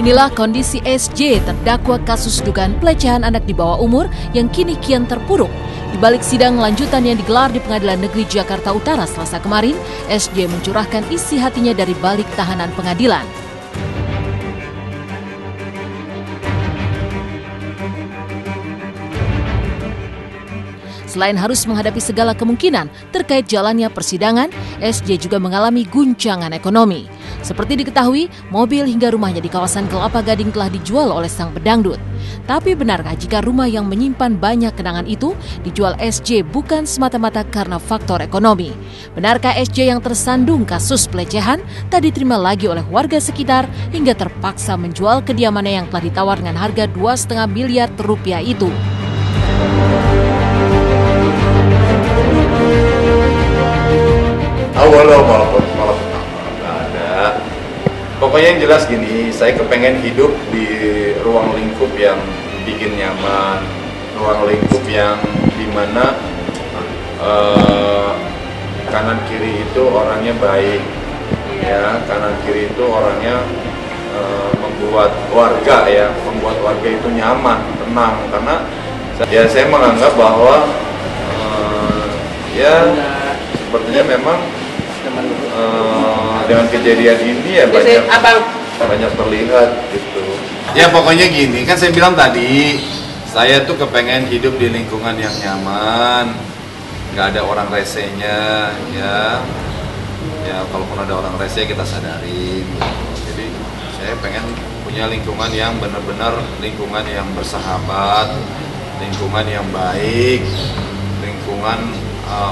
Inilah kondisi SJ, terdakwa kasus dugaan pelecehan anak di bawah umur yang kini kian terpuruk. Di balik sidang lanjutan yang digelar di Pengadilan Negeri Jakarta Utara Selasa kemarin, SJ mencurahkan isi hatinya dari balik tahanan pengadilan. Selain harus menghadapi segala kemungkinan terkait jalannya persidangan, SJ juga mengalami guncangan ekonomi. Seperti diketahui, mobil hingga rumahnya di kawasan Kelapa Gading telah dijual oleh sang pedangdut. Tapi benarkah jika rumah yang menyimpan banyak kenangan itu dijual SJ bukan semata-mata karena faktor ekonomi? Benarkah SJ yang tersandung kasus pelecehan tak diterima lagi oleh warga sekitar hingga terpaksa menjual kediamannya yang telah ditawar dengan harga 2,5 miliar rupiah itu? Walau malah nggak ada. Pokoknya yang jelas gini, saya kepengen hidup di ruang lingkup yang bikin nyaman, ruang lingkup yang dimana kanan kiri itu orangnya baik, ya kanan kiri itu orangnya membuat warga itu nyaman, tenang, karena ya saya menganggap bahwa ya sepertinya memang dengan kejadian ini ya banyak terlihat gitu. Ya pokoknya gini, kan saya bilang tadi, saya tuh kepengen hidup di lingkungan yang nyaman, nggak ada orang resenya, ya kalaupun ada orang rese kita sadarin. Jadi saya pengen punya lingkungan yang benar-benar lingkungan yang bersahabat, lingkungan yang baik, lingkungan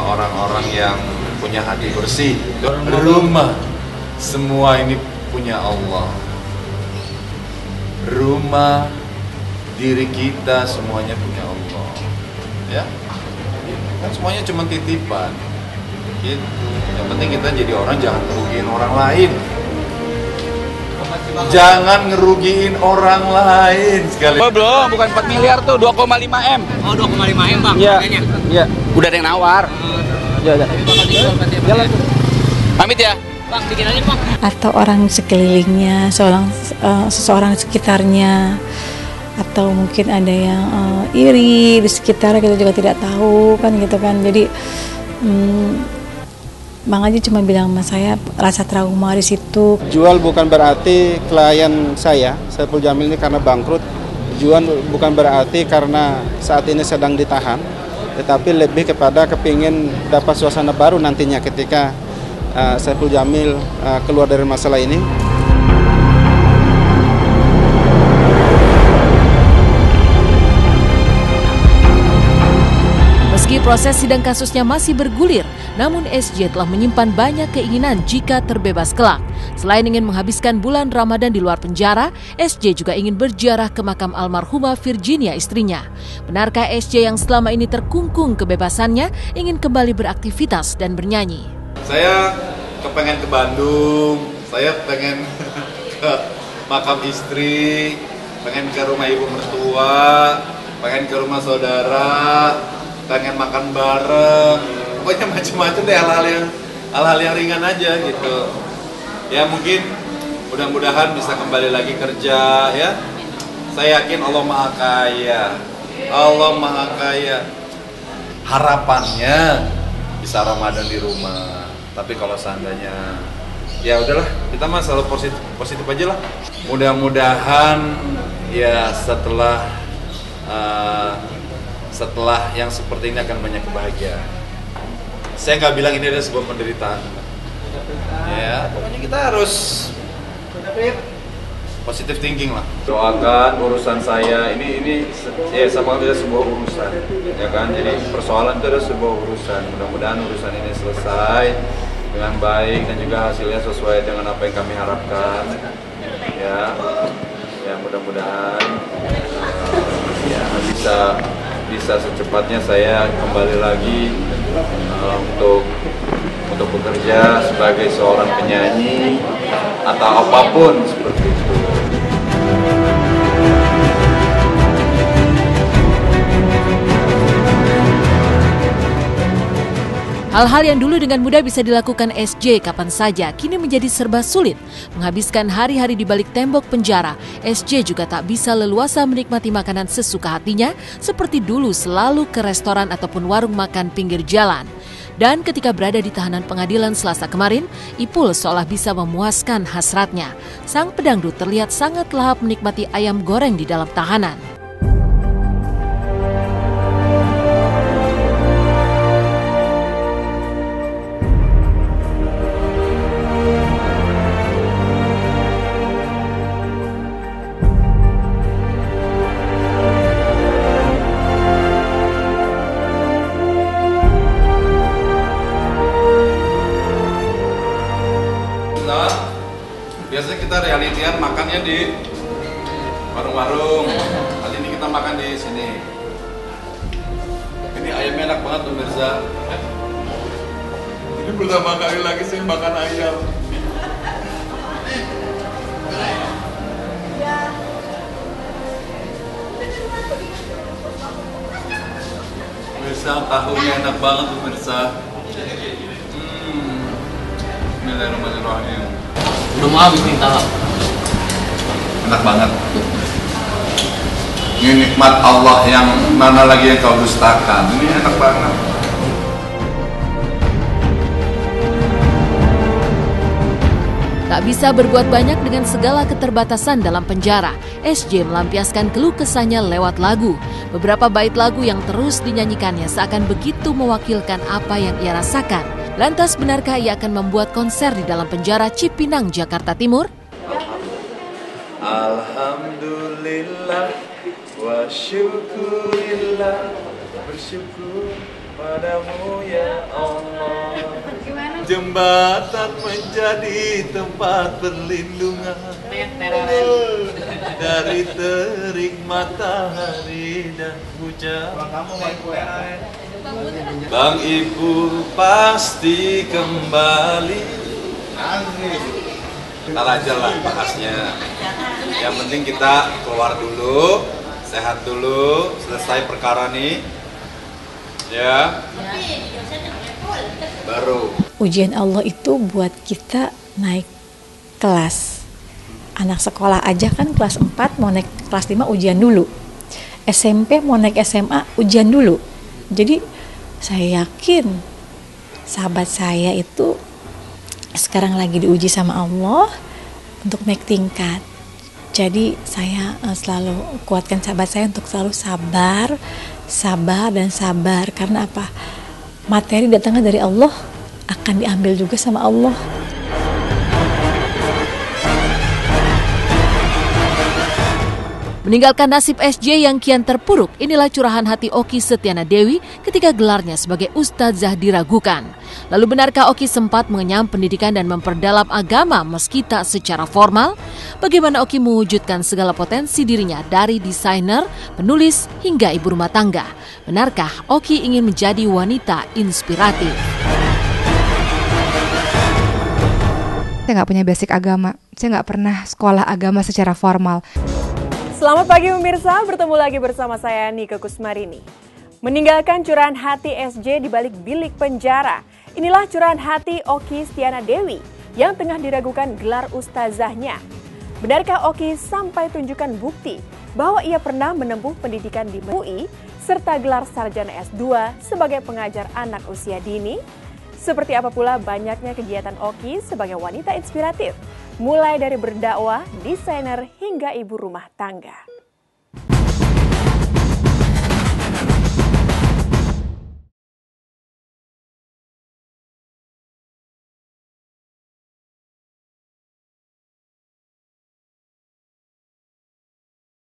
orang-orang yang punya hati bersih. Rumah semua ini punya Allah. Rumah diri kita semuanya punya Allah. Ya, kan semuanya cuma titipan. Gitu. Yang penting kita jadi orang jangan ngerugiin orang lain. Jangan ngerugiin orang lain sekali. Oh belum, bukan 4 miliar tuh, 2,5 M. Oh 2,5 M bang? Iya. Udah ada yang nawar. Ya. Jalan. Pamit ya. Bang, bikin aja bang. Atau orang sekelilingnya, seseorang sekitarnya, atau mungkin ada yang iri di sekitar, kita juga tidak tahu kan gitu kan. Jadi Bang Haji cuma bilang sama saya rasa trauma di situ. Jual bukan berarti klien saya, Saiful Jamil ini karena bangkrut. Jual bukan berarti karena saat ini sedang ditahan, tetapi lebih kepada kepingin dapat suasana baru nantinya ketika Saiful Jamil keluar dari masalah ini. Meski proses sidang kasusnya masih bergulir, namun SJ telah menyimpan banyak keinginan jika terbebas kelak. Selain ingin menghabiskan bulan Ramadan di luar penjara, SJ juga ingin berziarah ke makam almarhumah Virginia, istrinya. Benarkah SJ yang selama ini terkungkung kebebasannya ingin kembali beraktivitas dan bernyanyi? Saya kepengen ke Bandung, saya pengen ke makam istri, pengen ke rumah ibu mertua, pengen ke rumah saudara, pengen makan bareng, pokoknya macam-macam deh, hal-hal yang ringan aja gitu. Ya mungkin mudah-mudahan bisa kembali lagi kerja ya. Saya yakin Allah Maha Kaya, Allah Maha Kaya. Harapannya bisa Ramadan di rumah. Tapi kalau seandainya ya udahlah, kita mah selalu positif aja lah. Mudah-mudahan ya setelah yang seperti ini akan banyak kebahagiaan. Saya nggak bilang ini adalah sebuah penderitaan. Ya, pokoknya kita harus positive thinking lah. Doakan urusan saya ini ya sama dengan sebuah urusan, ya kan. Jadi persoalan itu adalah sebuah urusan. Mudah-mudahan urusan ini selesai dengan baik dan juga hasilnya sesuai dengan apa yang kami harapkan. Ya mudah-mudahan ya bisa secepatnya saya kembali lagi untuk bekerja sebagai seorang penyanyi atau apapun seperti itu. Hal-hal yang dulu dengan mudah bisa dilakukan SJ kapan saja, kini menjadi serba sulit. Menghabiskan hari-hari di balik tembok penjara, SJ juga tak bisa leluasa menikmati makanan sesuka hatinya, seperti dulu selalu ke restoran ataupun warung makan pinggir jalan. Dan ketika berada di tahanan pengadilan Selasa kemarin, Ipul seolah bisa memuaskan hasratnya. Sang pedangdut terlihat sangat lahap menikmati ayam goreng di dalam tahanan. Biasanya kita realitian makannya di warung-warung. Kali ini kita makan di sini. Ini ayamnya enak banget pemirsa. Ini pertama kali lagi saya makan ayam. Pemirsa, tahunya enak banget pemirsa. Bismillahirrahmanirrahim. Udah mau habis minta. Enak banget. Ini nikmat Allah yang mana lagi yang kau dustakan. Ini enak banget. Tak bisa berbuat banyak dengan segala keterbatasan dalam penjara, SJ melampiaskan keluh kesahnya lewat lagu. Beberapa bait lagu yang terus dinyanyikannya seakan begitu mewakilkan apa yang ia rasakan. Lantas benarkah ia akan membuat konser di dalam penjara Cipinang, Jakarta Timur? Alhamdulillah wa syukurillah, bersyukur padamu ya Allah. Jembatan menjadi tempat perlindungan dari terik matahari dan hujan. Bang Ibu pasti kembali. Ntar aja lah bahasnya. Yang penting kita keluar dulu, sehat dulu, selesai perkara nih. Ya. Baru. Ujian Allah itu buat kita naik kelas. Anak sekolah aja kan kelas 4 mau naik kelas 5 ujian dulu. SMP mau naik SMA ujian dulu. Jadi saya yakin sahabat saya itu sekarang lagi diuji sama Allah untuk naik tingkat. Jadi saya selalu kuatkan sahabat saya untuk selalu sabar, dan sabar. Karena apa? Materi datangnya dari Allah, akan diambil juga sama Allah. Meninggalkan nasib SJ yang kian terpuruk, inilah curahan hati Oki Setiana Dewi ketika gelarnya sebagai ustadzah diragukan. Lalu benarkah Oki sempat mengenyam pendidikan dan memperdalam agama meski tak secara formal? Bagaimana Oki mewujudkan segala potensi dirinya dari desainer, penulis, hingga ibu rumah tangga? Benarkah Oki ingin menjadi wanita inspiratif? Saya nggak punya basic agama, saya nggak pernah sekolah agama secara formal. Selamat pagi pemirsa, bertemu lagi bersama saya Nika Kusmarini. Meninggalkan curahan hati SJ di balik bilik penjara. Inilah curahan hati Oki Setiana Dewi yang tengah diragukan gelar ustazahnya. Benarkah Oki sampai tunjukkan bukti bahwa ia pernah menempuh pendidikan di UI serta gelar sarjana S2 sebagai pengajar anak usia dini? Seperti apa pula banyaknya kegiatan Oki sebagai wanita inspiratif, mulai dari berdakwah, desainer, hingga ibu rumah tangga.